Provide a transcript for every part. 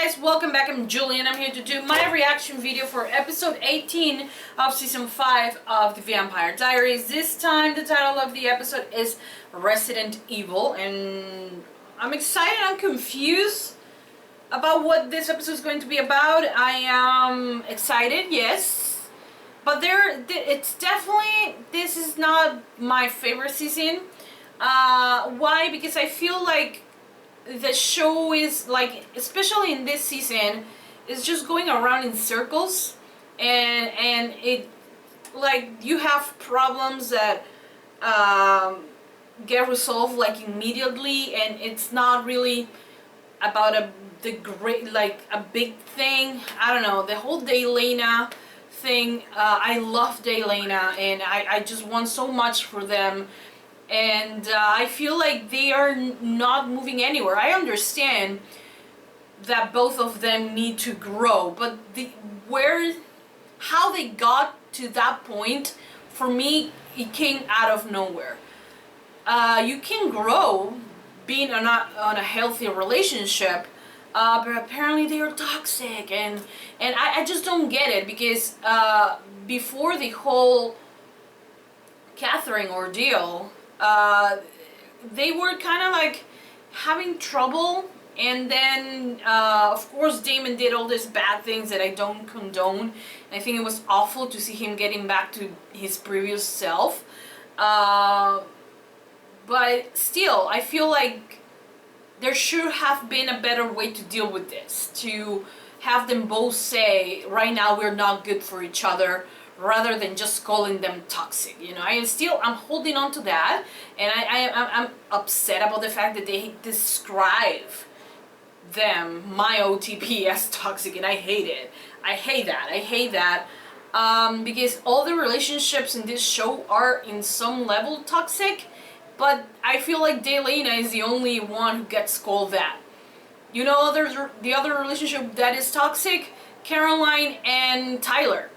guys, welcome back. I'm Julie and I'm here to do my reaction video for episode 18 of season 5 of the Vampire Diaries. This time the title of the episode is Resident Evil, and I'm excited. I'm confused about what this episode is going to be about. I am excited, yes, but it's definitely, this is not my favorite season. Why? Because I feel like the show is, like, especially in this season, is just going around in circles, and it, like, you have problems that get resolved like immediately, and it's not really about a big thing. I don't know, the whole Daylena thing. I love Daylena and I just want so much for them. And I feel like they are not moving anywhere. I understand that both of them need to grow, but how they got to that point, for me, it came out of nowhere. You can grow being on a healthy relationship, but apparently they are toxic, and I just don't get it, because before the whole Catherine ordeal, they were kind of like having trouble, and then of course Damon did all these bad things that I don't condone. I think it was awful to see him getting back to his previous self, but still I feel like there should have been a better way to deal with this, to have them both say right now we're not good for each other, rather than just calling them toxic. You know, I'm holding on to that, and I'm upset about the fact that they describe them, my OTP, as toxic, and I hate it. I hate that. Because all the relationships in this show are in some level toxic, but I feel like Daylena is the only one who gets called that. You know, the other relationship that is toxic, Caroline and Tyler.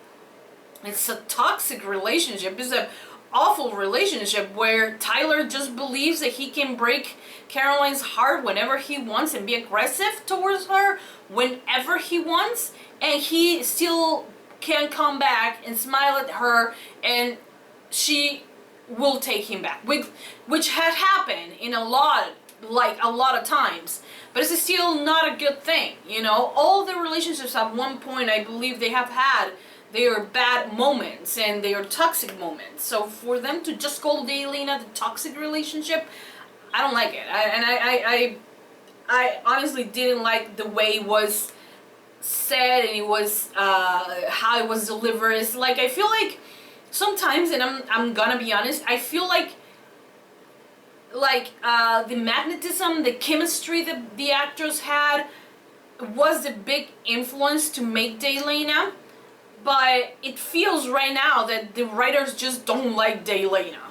It's a toxic relationship. It's an awful relationship where Tyler just believes that he can break Caroline's heart whenever he wants and be aggressive towards her whenever he wants, and he still can come back and smile at her, and she will take him back, which had happened in a lot of times, but it's still not a good thing. You know, all the relationships at one point, I believe, they have had their bad moments and their toxic moments. So for them to just call Daylena the toxic relationship, I don't like it. I honestly didn't like the way it was said, and it was how it was delivered. It's like, I feel like sometimes, and I'm gonna be honest, I feel like the magnetism, the chemistry that the actors had was the big influence to make Daylena. But it feels right now that the writers just don't like Daylena,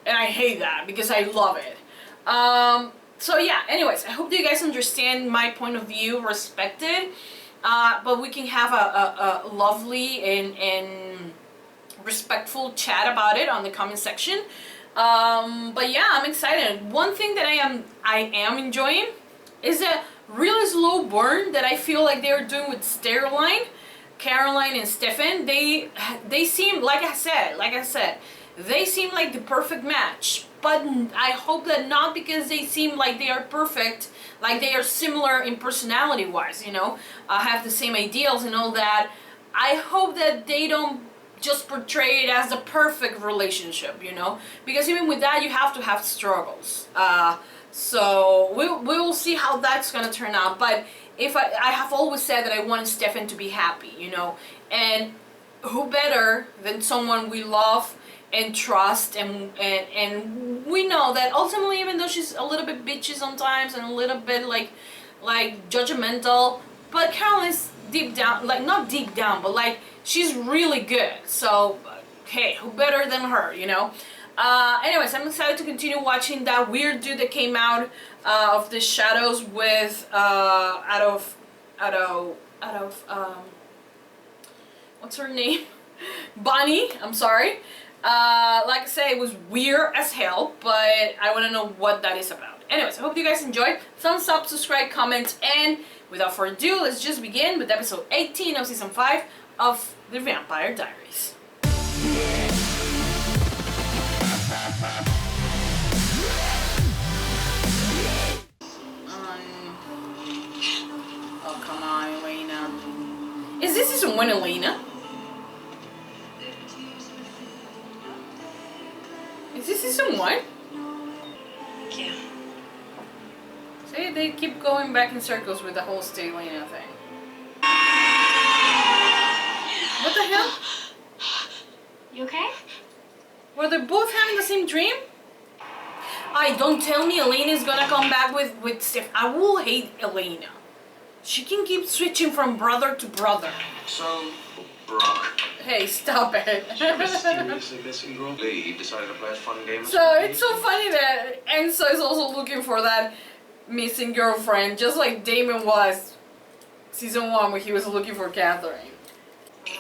and I hate that because I love it. So yeah, anyways, I hope that you guys understand my point of view, respect it, but we can have a lovely and respectful chat about it on the comment section. But yeah, I'm excited. One thing that I am enjoying is a really slow burn that I feel like they're doing with Caroline and Stefan. They seem, like I said, they seem like the perfect match. But I hope that not because they seem like they are perfect, like they are similar in personality wise, you know, have the same ideals and all that. I hope that they don't just portray it as the perfect relationship, you know, because even with that you have to have struggles. So we will see how that's gonna turn out. But if I have always said that I wanted Stefan to be happy, you know, and who better than someone we love and trust, and we know that ultimately, even though she's a little bit bitchy sometimes and a little bit like judgmental, but Carol is deep down, like, not deep down, but like she's really good. So hey, who better than her, you know? Anyways, I'm excited to continue watching that weird dude that came out of the shadows with out of what's her name? Bonnie, I'm sorry. Like I said, it was weird as hell, but I want to know what that is about. Anyways, I hope you guys enjoyed. Thumbs up, subscribe, comment, and without further ado, let's just begin with episode 18 of season 5 of The Vampire Diaries. Oh, come on, Elena. Is this season 1 Elena? Is this season 1? Yeah. See, they keep going back in circles with the whole Stay Elena thing. What the hell? You okay? Were they both having the same dream? Don't tell me Elena's gonna come back with Steph. I will hate Elena. She can keep switching from brother to brother. So, Brock. Hey, stop it. Mysteriously missing girl. Lee decided to play a fun game. So it's so funny that Enzo is also looking for that missing girlfriend, just like Damien was season 1 where he was looking for Catherine.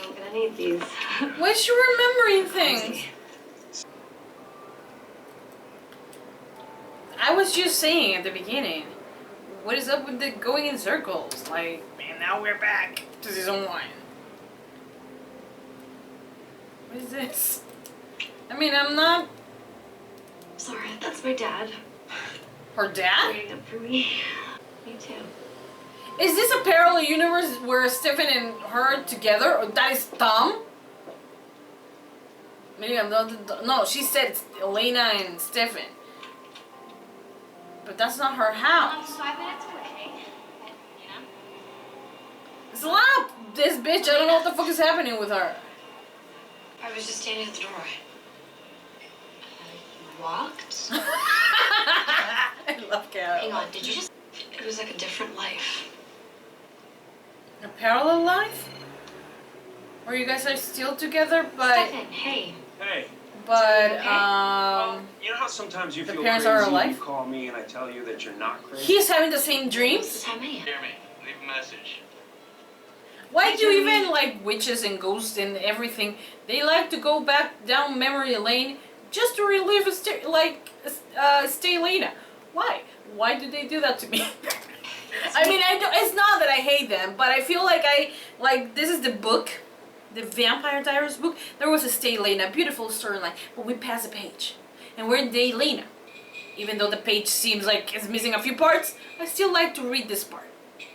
I'm gonna need these. Why is she remembering things? I was just saying at the beginning, what is up with the going in circles? Like, man, now we're back to season 1. What is this? I mean, I'm not... Sorry, that's my dad. Her dad? Waiting up for me. Me too. Is this a parallel universe where Stephen and her are together? Or that is Tom? Maybe I'm not... No, she said it's Elena and Stephen. But that's not her house. 5 minutes away. But, you know. Slap this bitch. I don't know what the fuck is happening with her. I was just standing at the door. I walked. I love Carol. Hang on, did you just... It was like a different life. A parallel life? Where you guys are still together, but... Stefan, hey. Hey. But, Okay. You know how sometimes you The feel parents crazy, are alive? you call me and I tell you that you're not crazy? he's having the same What's dreams? the time I am? Hear me. Leave a message. Why do even, like, witches and ghosts and everything, they like to go back down memory lane just to relive Stay Elena? Why? Why do they do that to me? I mean, it's not that I hate them, but I feel like this is the book, the Vampire Diaries book. There was a Stay Elena, beautiful storyline, but we pass a page, and we're in Day Elena. Even though the page seems like it's missing a few parts, I still like to read this part,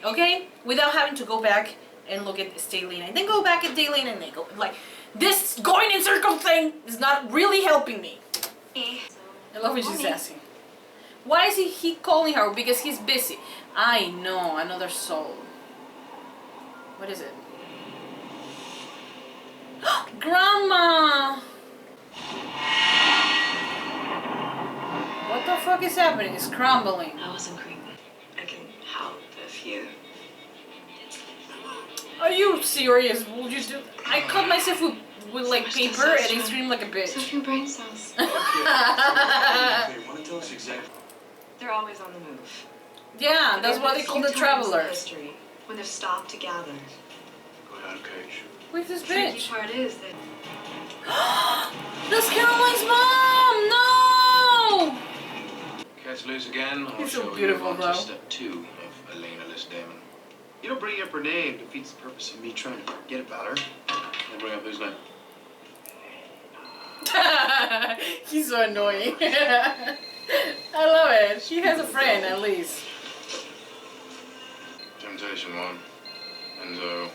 okay? Without having to go back and look at Stay Elena, and then go back at Day Elena, and then go, like, this going in circle thing is not really helping me. I love when she's asking. Why is he calling her? Because he's busy. I know, another soul. What is it? Grandma! What the fuck is happening? It's crumbling. I wasn't creepy. I can help if you... Are you serious? Would you do? I cut myself with like paper and I screamed like a So bitch. few brain cells. Okay, want to tell us exactly? They're always on the move. Yeah, that's why they call the travelers. History, when they're stopped to gather. Go down, Cage. Who's this The freaky bitch? part is that That's Caroline's mom! No! Catch loose again. I'll He's so show beautiful, you on though. to step 2 of Elena-less Damon. You don't bring up her name defeats the purpose of me trying to forget about her. Then bring up whose name? He's so annoying. I love it. She has a friend at least. Temptation 1. Enzo.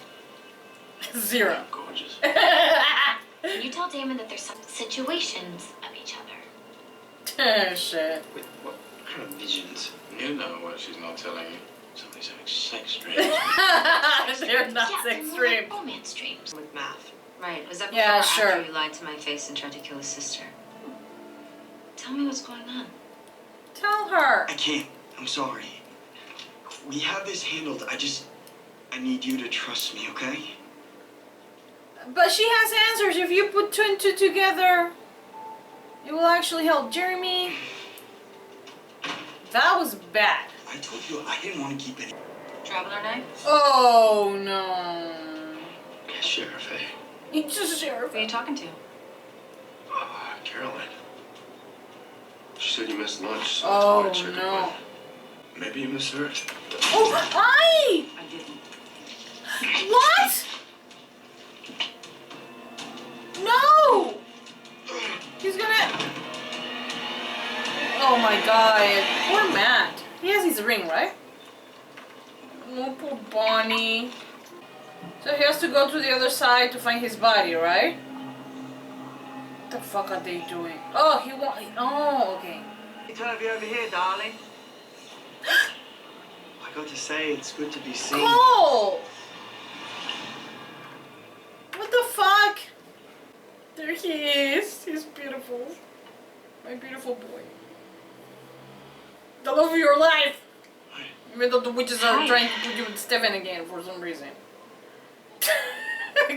0. Gorgeous. Can you tell Damon that there's some situations of each other? Shit. Wait, what kind of visions? You know what she's not telling you. Somebody's having sex dreams. They're not Yeah, sex they're more dreams. like romance dreams. with math. Right, was that before Yeah, or sure. after you lied to my face and tried to kill his sister? Tell me what's going on. Tell her. I can't. I'm sorry. We have this handled. I need you to trust me, okay? But she has answers. If you put 2 and 2 together, it will actually help. Jeremy. That was bad. I told you I didn't want to keep any. Traveler knife? Oh no. Sheriff, eh? He's just a sheriff. Who are you talking to? Caroline. She said you missed lunch, so Oh, that's why I checked no. up. Maybe you misheard. Oh, I didn't. What? No! He's gonna... Oh my god. Poor Matt. He has his ring, right? Oh, poor Bonnie. So he has to go to the other side to find his body, right? What the fuck are they doing? Oh, he won't... Oh, okay. Good to have you over here, darling. I got to say, it's good to be seen. Cole! What the fuck? There he is. He's beautiful. My beautiful boy. The love of your life! Even though the witches are trying to put you with Stefan again for some reason.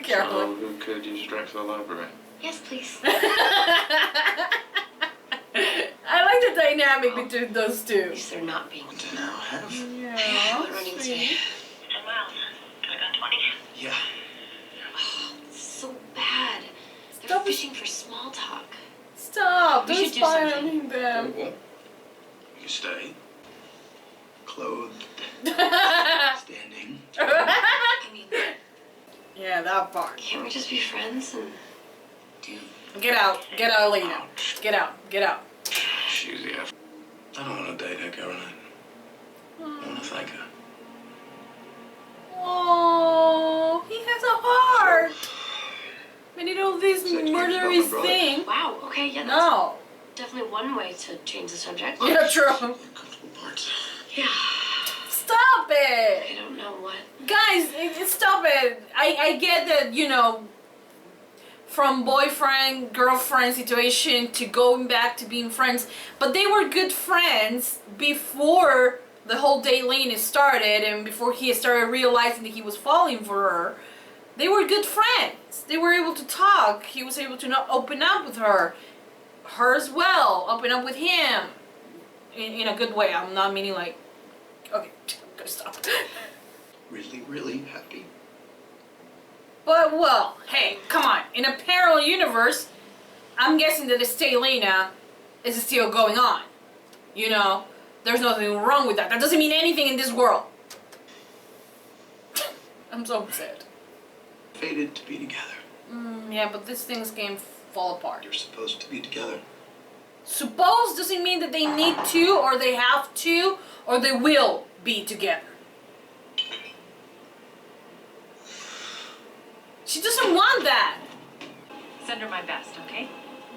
Careful. Oh, we could use a drink to the library. Yes, please. I like the dynamic between those At two. least they're not being. What to now have? Yeah, What running sweet. today? 10 miles. Can I go 20? Yeah. Oh, it's so bad. They're Stop. fishing for small talk. Stop! We Don't should do spy something. on them. Well, you stay. Clothed, Yeah, standing. I mean, that part. can't we just be friends and do? Get out, Elena. Get out. She's the F. I don't want to date her, Caroline. I want to thank her. Oh, he has a heart. We need all this So it keeps murderous going, brother. thing. Wow. Okay. Yeah. That's No. definitely one way to change the subject. Yeah, true. Uncomfortable parts. Yeah. Stop it. I don't know what. Guys, stop it. I get that, you know, from boyfriend, girlfriend situation to going back to being friends, but they were good friends before the whole Daylene started and before he started realizing that he was falling for her. They were good friends. They were able to talk. He was able to not open up with her. Her as well. Open up with him. In a good way. I'm not meaning like... Okay, gotta stop. Really, really happy. But, well, hey, come on. In a parallel universe, I'm guessing that the Stalina is still going on. You know? There's nothing wrong with that. That doesn't mean anything in this world. I'm so upset. Fated to be together. Yeah, but these things can fall apart. You're supposed to be together. Suppose doesn't mean that they need to, or they have to, or they will be together. She doesn't want that. Send her my best, okay?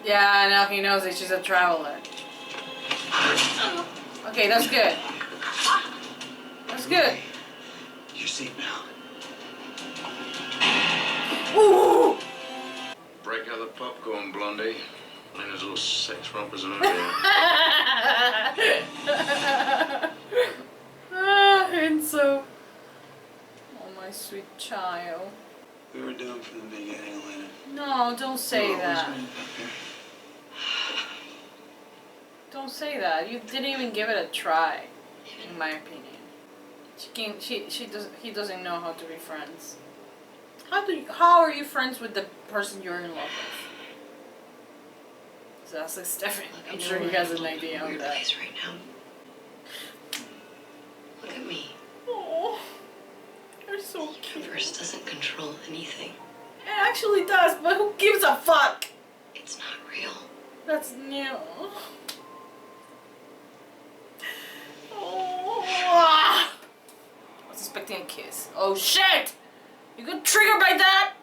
Yeah, now he knows that she's a traveler. Okay, that's good. That's good. You're safe now. Ooh! Break out the popcorn, Blondie. Lena's little sex rompers in her And so... Oh, my sweet child. We were doomed from the beginning, Elena. No, don't say We're always that. going back there. Don't say that. You didn't even give it a try, in my opinion. He doesn't know how to be friends. How are you friends with the person you're in love with? So that's like Stefan. I'm sure he has an idea on Weird that. place right now. Look at me. Oh, you're so cute. Universe doesn't control anything. It actually does, but who gives a fuck? It's not real. That's new. Oh. I was expecting a kiss. Oh shit! You got triggered by that?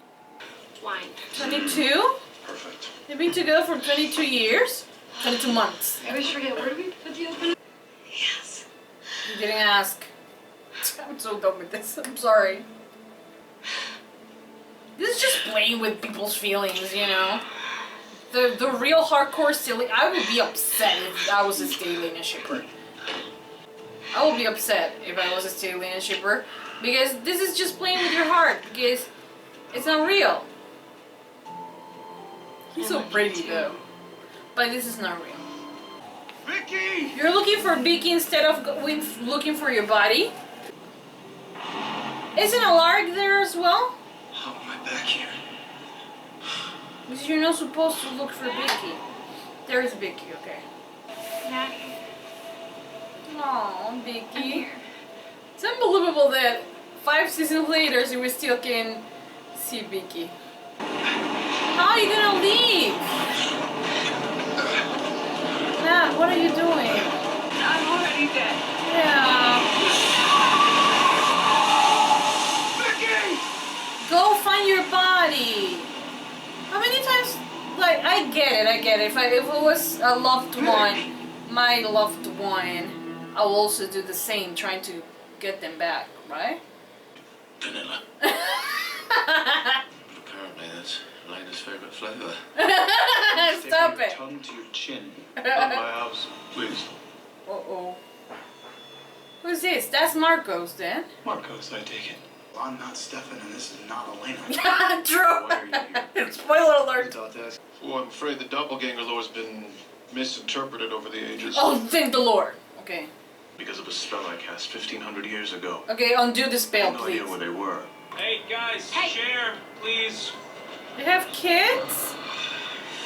Wine. 22? Perfect. They've been together for 22 years? 22 months. I always forget, where do we put the open? Yes. You didn't ask. I'm so done with this. I'm sorry. This is just playing with people's feelings, you know? The real hardcore silly. I would be upset if I was a Stalina shipper. I would be upset if I was a Stalina shipper. Because this is just playing with your heart. Because it's not real. He's so pretty though. But this is not real. Vicky! You're looking for Vicky instead of looking for your body? Isn't Alaric there as well? How am I back here? Because you're not supposed to look for Vicky. There's Vicky, okay. Maddie, Aw, I'm Vicky. here. It's unbelievable that 5 seasons later we still can see Vicky. How are you gonna leave? Matt, what are you doing? I'm already dead. Yeah. Vicky! Go find your body. How many times? Like, I get it. If it was a loved one, my loved one, I will also do the same, trying to get them back, right? Vanilla. Apparently that's Elena's favorite flavor. Stop Your it. tongue to your chin. Out of my house, please. Uh-oh. Who's this? That's Marcos then. Marcos, I take it. I'm not Stefan, and this is not Elena. Yeah, true. Why are you here? Spoiler alert. Well, I'm afraid the doppelganger lore has been misinterpreted over the ages. Oh, thank the Lord. Okay. Because of a spell I cast 1,500 years ago. Okay, undo the I spell, had no please. idea where they were. Hey guys, Hey. share, please. They have kids?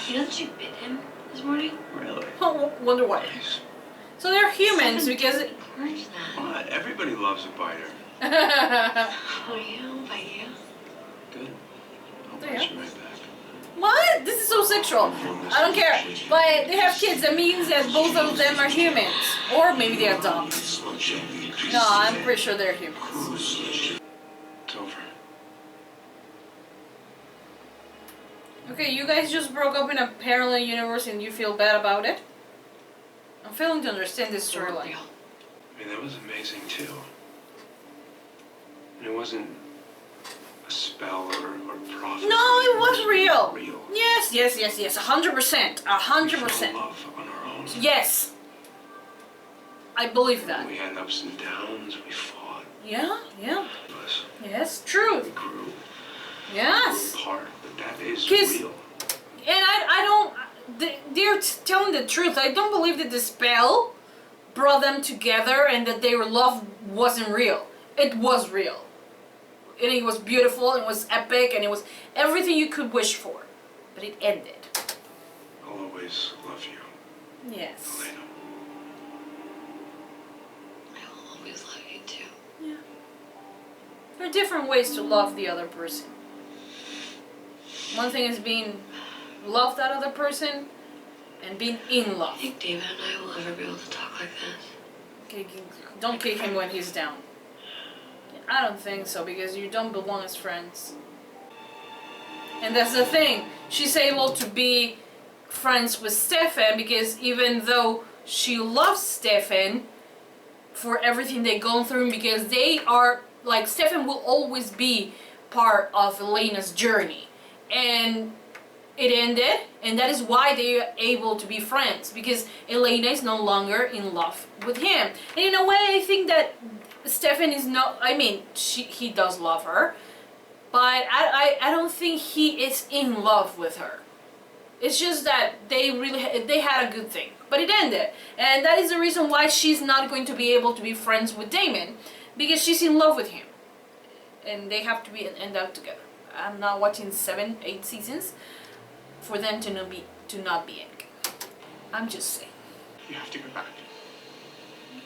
You know that you bit him this morning? Really? Oh, wonder why. Nice. So they're humans Stefan because... totally encouraged that. What? Everybody loves a biter. Oh, yeah, by you. Good. I'll There you bite go. you right back. What? This is so sexual. I don't care. But they have kids. That means that both of them are humans. Or maybe they are dogs. No, I'm pretty sure they're humans. It's over. Okay, you guys just broke up in a parallel universe and you feel bad about it? I'm failing to understand this storyline. I mean, that was amazing too. And it wasn't a spell or prophecy. No, it was real. Real. Yes, 100%. 100%. Love on our own. Yes. I believe that. We had ups and downs. We fought. Yeah. Us. Yes, true. We grew Yes. apart. But that is 'Cause- real. And I don't... They're telling the truth. I don't believe that the spell brought them together and that their love wasn't real. It was real. And it was beautiful, it was epic, and it was everything you could wish for. But it ended. I'll always love you, Yes. Elena. I'll always love you too. Yeah. There are different ways to love the other person. One thing is being loved that other person and being in I love. think David and I will ever be able to talk like this. Okay, don't kick him when he's down. I don't think so, because you don't belong as friends. And that's the thing. She's able to be friends with Stefan because even though she loves Stefan for everything they've gone through, because they are, like, Stefan will always be part of Elena's journey. And it ended, and that is why they are able to be friends, because Elena is no longer in love with him. And in a way, I think that Stefan is not, I mean, he does love her, but I don't think he is in love with her. It's just that they had a good thing, but it ended. And that is the reason why she's not going to be able to be friends with Damon, because she's in love with him. And they have to end up together. I'm not watching 7, 8 seasons for them to not be ending. I'm just saying. You have to go back.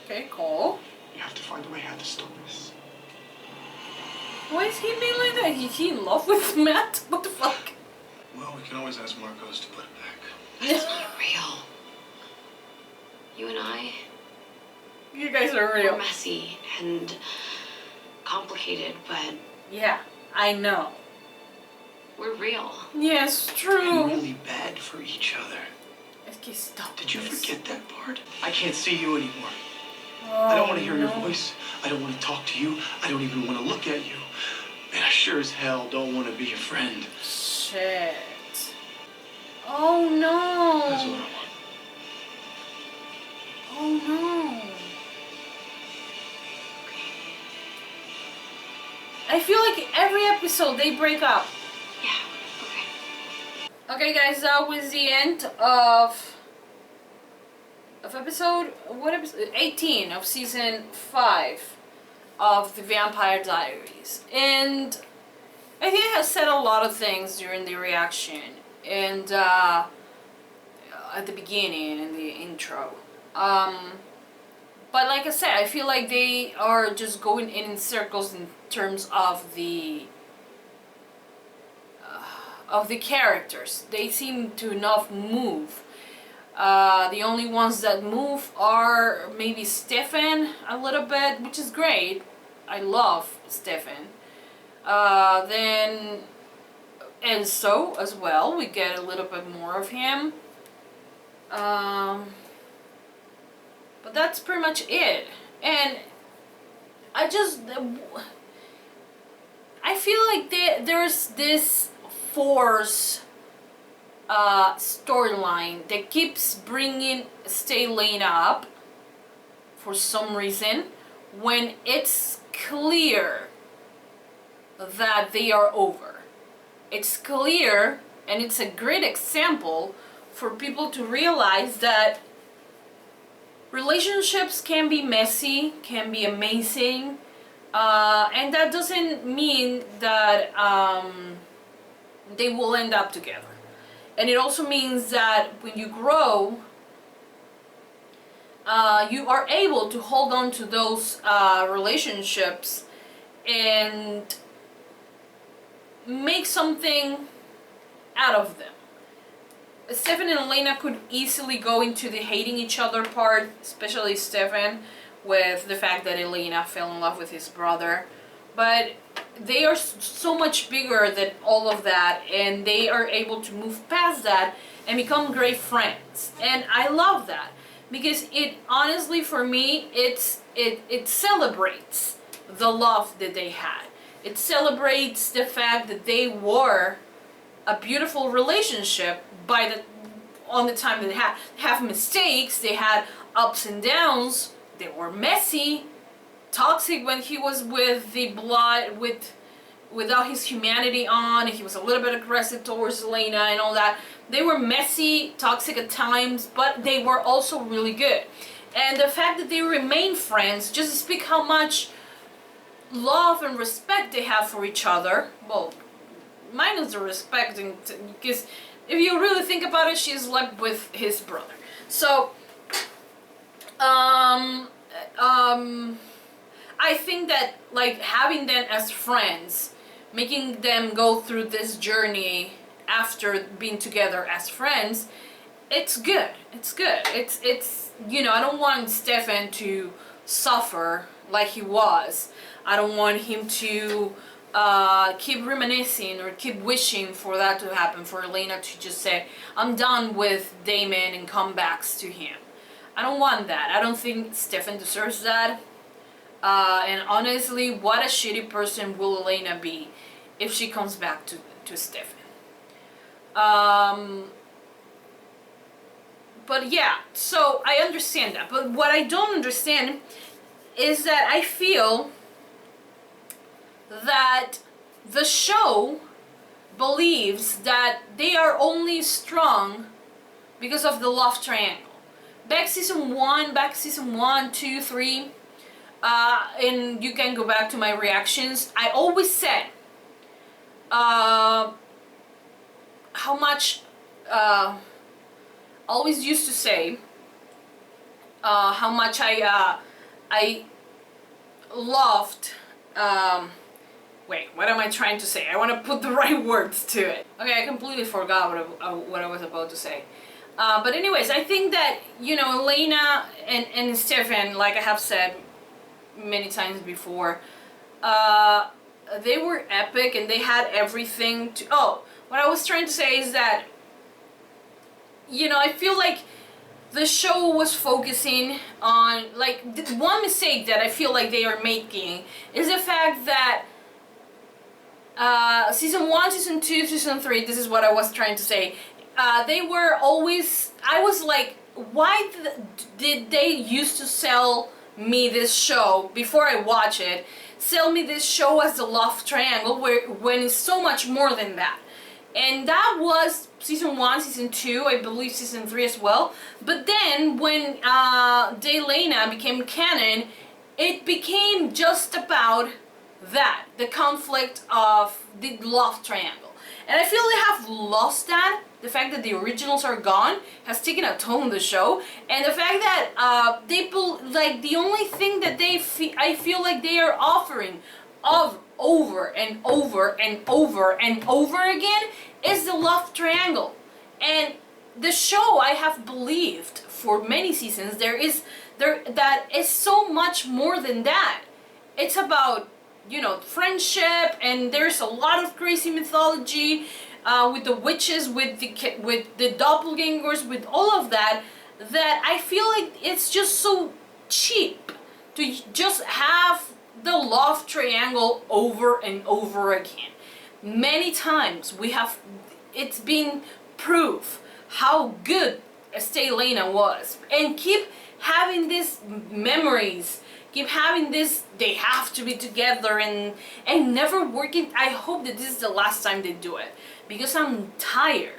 Okay, cool. You have to find a way how to stop this. Why is he being like that? Is he in love with Matt? What the fuck? Well, we can always ask Marcos to put it back. It's not real. You and I You guys are are real. messy and complicated, but Yeah, I know. we're real. Yes, And true. really bad for each other. Okay, stop. Did you this. forget that part? I can't see you anymore. I don't want to hear your no. voice. I don't want to talk to you. I don't even want to look at you. And I sure as hell don't want to be your friend. Shit. Oh no. That's what I want. Oh no. I feel like every episode they break up. Yeah, okay. Okay guys, that was the end of episode, what episode? 18 of season 5 of the Vampire Diaries. And I think I have said a lot of things during the reaction. And at the beginning in the intro. But like I said, I feel like they are just going in circles in terms of the characters. They seem to not move. The only ones that move are maybe Stefan a little bit, which is great. I love Stefan. Then Enzo as well. We get a little bit more of him. But that's pretty much it. And I feel like there's this force storyline that keeps bringing Lena up for some reason when it's clear that they are over. It's clear, and it's a great example for people to realize that relationships can be messy, can be amazing, and that doesn't mean that they will end up together. And it also means that when you grow, you are able to hold on to those relationships and make something out of them. Stefan and Elena could easily go into the hating each other part, especially Stefan, with the fact that Elena fell in love with his brother. But they are so much bigger than all of that, and they are able to move past that and become great friends. And I love that, because it honestly, for me, it celebrates the love that they had. It celebrates the fact that they were a beautiful relationship on the time that they have mistakes, they had ups and downs, they were messy, toxic when he was with the blood, without his humanity on, he was a little bit aggressive towards Elena and all that. They were messy, toxic at times, but they were also really good. And the fact that they remain friends just speaks how much love and respect they have for each other. Well, minus the respect, because if you really think about it, she slept with his brother. So, I think that, like, having them as friends, making them go through this journey after being together as friends, it's good. It's good. It's you know, I don't want Stefan to suffer like he was. I don't want him to keep reminiscing or keep wishing for that to happen, for Elena to just say, I'm done with Damien, and come back to him. I don't want that. I don't think Stefan deserves that. And honestly, what a shitty person will Elena be if she comes back to Stefan. But yeah, so I understand that. But what I don't understand is that I feel that the show believes that they are only strong because of the love triangle. Back season 1, 2, 3, and you can go back to my reactions, I always said how much, always used to say how much I loved, wait, what am I trying to say? I want to put the right words to it. Okay, I completely forgot what I was about to say. But anyways, I think that, you know, Elena and Stefan, like I have said many times before, they were epic and they had everything to... Oh, what I was trying to say is that, you know, I feel like the show was focusing on, like, one mistake that I feel like they are making is the fact that season 1, season 2, season 3, this is what I was trying to say, they were always, I was like, why did they used to sell me this show before I watch it, sell me this show as the love triangle, when it's so much more than that. And that was season 1, season 2, I believe season 3 as well. But then when Daylena became canon, it became just about that, the conflict of the love triangle. And I feel they have lost that the fact that the originals are gone has taken a toll on the show, and the fact that the only thing that I feel like they are offering of over and over and over and over again is the love triangle. And the show, I have believed for many seasons, that is so much more than that. It's about, friendship, and there's a lot of crazy mythology with the witches, with the doppelgangers, with all of that I feel like it's just so cheap to just have the love triangle over and over again. Many times it's been proof how good Elena was, and keep having these memories, keep having this, they have to be together and never working. I hope that this is the last time they do it, because I'm tired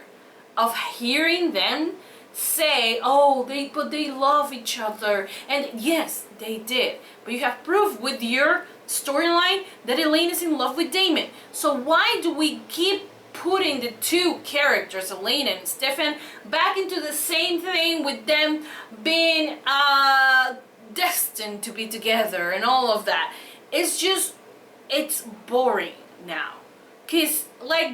of hearing them say, oh, but they love each other. And yes, they did, but you have proof with your storyline that Elena's in love with Damien. So why do we keep putting the two characters, Elena and Stefan, back into the same thing with them being destined to be together and all of that? It's boring now. Cause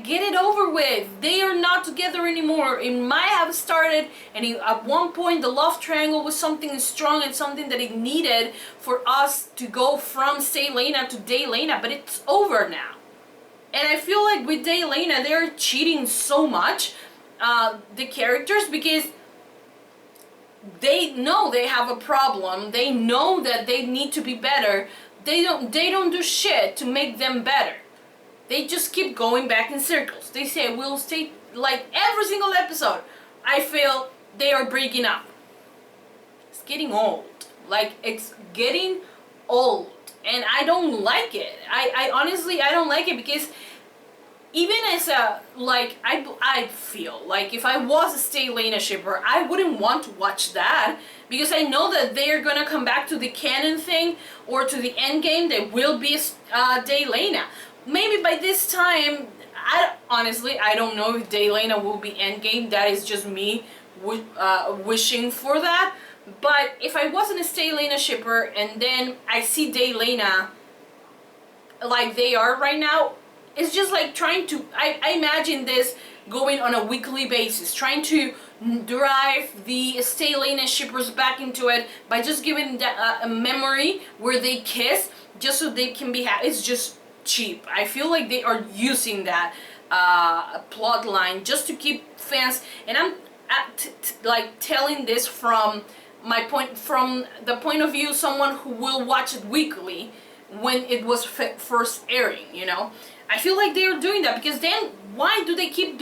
get it over with. They are not together anymore. It might have started, and at one point the love triangle was something strong and something that it needed for us to go from Elena to Daylena, but it's over now. And I feel like with Daylena, they're cheating so much, the characters, because they know they have a problem. They know that they need to be better. They don't do shit to make them better. They just keep going back in circles. They say, we'll stay, every single episode, I feel they are breaking up. It's getting old. It's getting old. And I don't like it. I honestly, I don't like it, because even as I feel like if I was a Elena shipper, I wouldn't want to watch that, because I know that they're gonna come back to the canon thing, or to the end game. There will be Daylena. Maybe by this time, I don't know if Daylena will be endgame. That is just me wishing for that. But if I wasn't a Daylena shipper and then I see Daylena like they are right now, it's just trying to, I imagine this going on a weekly basis, trying to drive the Daylena shippers back into it by just giving a memory where they kiss, just so they can be happy. It's just cheap. I feel like they are using that plot line just to keep fans, and I'm telling this from the point of view someone who will watch it weekly when it was first airing. I feel like they are doing that, because then why do they keep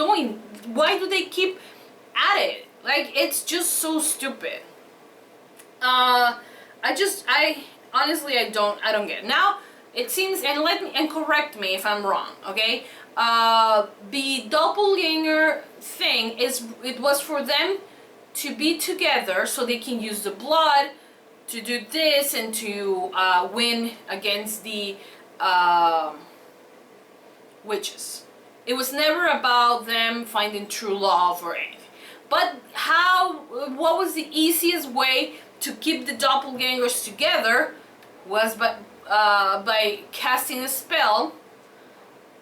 at it? It's just so stupid. I honestly I don't get it. Now it seems, and correct me if I'm wrong, okay? The doppelganger thing it was for them to be together so they can use the blood to do this and to win against the witches. It was never about them finding true love or anything. But what was the easiest way to keep the doppelgangers together was by casting a spell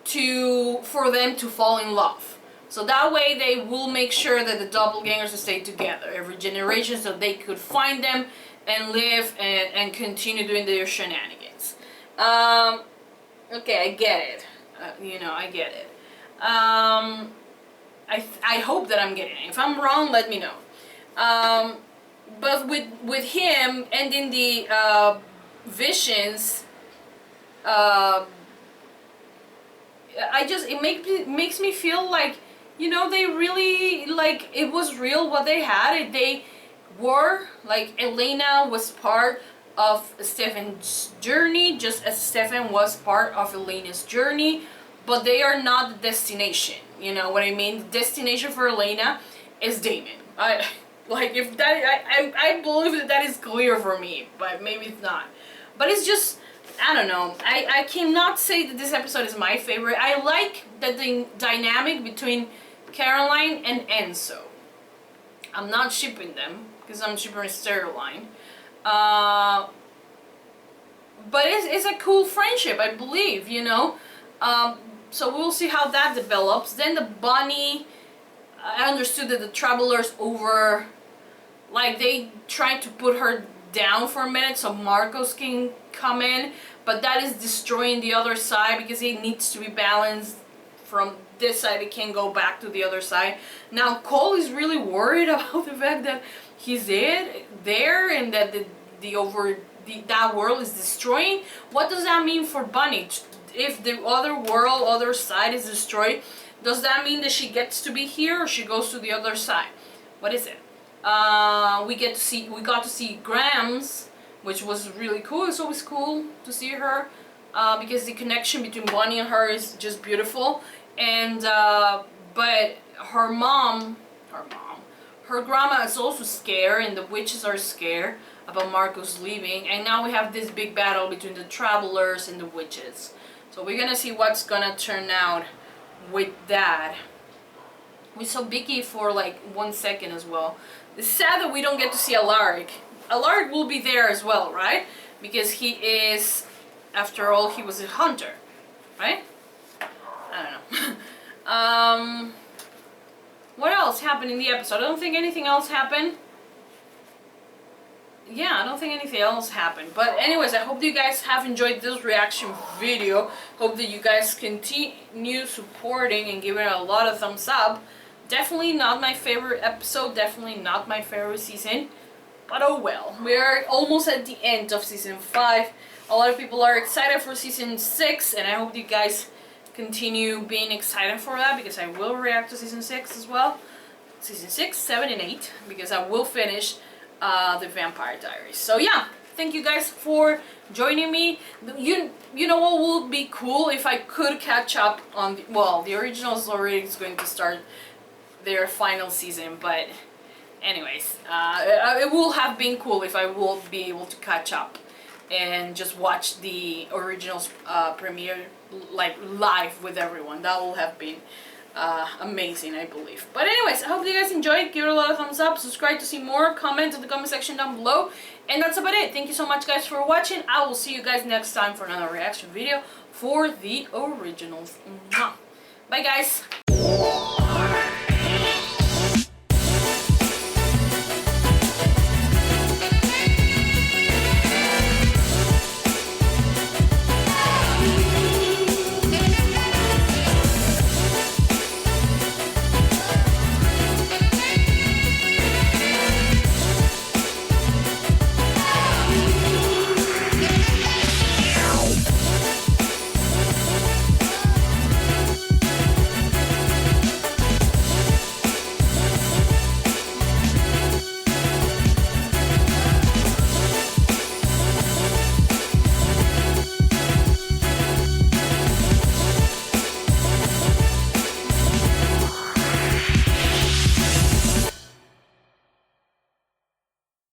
for them to fall in love. So that way they will make sure that the doppelgangers stay together every generation, so they could find them and live and continue doing their shenanigans. Okay, I get it. I get it. I hope that I'm getting it. If I'm wrong, let me know. But with him ending the visions, it makes me feel like, they really, it was real what they had. They were, Elena was part of Stefan's journey, just as Stefan was part of Elena's journey, but they are not the destination. You know what I mean? The destination for Elena is Damien. I believe that is clear for me, but maybe it's not. But it's just, I don't know. I cannot say that this episode is my favorite. I like that the dynamic between Caroline and Enzo. I'm not shipping them because I'm shipping Steroline. But it's a cool friendship, I believe, you know. So we'll see how that develops. Then the bunny, I understood that the travelers over, like they tried to put her down for a minute so Marcos can come in, but that is destroying the other side because it needs to be balanced from this side. It can't go back to the other side. Now Cole is really worried about the fact that he's there and that that world is destroying. What does that mean for Bunny? If the other side is destroyed, does that mean that she gets to be here or she goes to the other side? What is it? We got to see Grams, which was really cool. It's always cool to see her because the connection between Bunny and her is just beautiful. And but her grandma is also scared, and the witches are scared about Marcos leaving. And now we have this big battle between the travelers and the witches. So we're gonna see what's gonna turn out with that. We saw Vicky for like 1 second as well. It's sad that we don't get to see Alaric. Alaric will be there as well, right? Because he is, after all, he was a hunter, right? I don't know. What else happened in the episode? I don't think anything else happened. Yeah, I don't think anything else happened. But anyways, I hope you guys have enjoyed this reaction video. Hope that you guys continue supporting and giving it a lot of thumbs up. Definitely not my favorite episode, definitely not my favorite season, but oh well. We're almost at the end of season 5. A lot of people are excited for season 6, and I hope you guys continue being excited for that, because I will react to season 6 as well. Season 6, 7, and 8, because I will finish the Vampire Diaries. So yeah, thank you guys for joining me. You know what would be cool if I could catch up on the originals already is going to start their final season, but anyways, it will have been cool if I will be able to catch up and just watch the originals premiere like live with everyone. That will have been amazing, I believe. But anyways, I hope you guys enjoyed. Give it a lot of thumbs up, subscribe to see more, comment in the comment section down below, and that's about it. Thank you so much guys for watching. I will see you guys next time for another reaction video for the originals. Bye guys.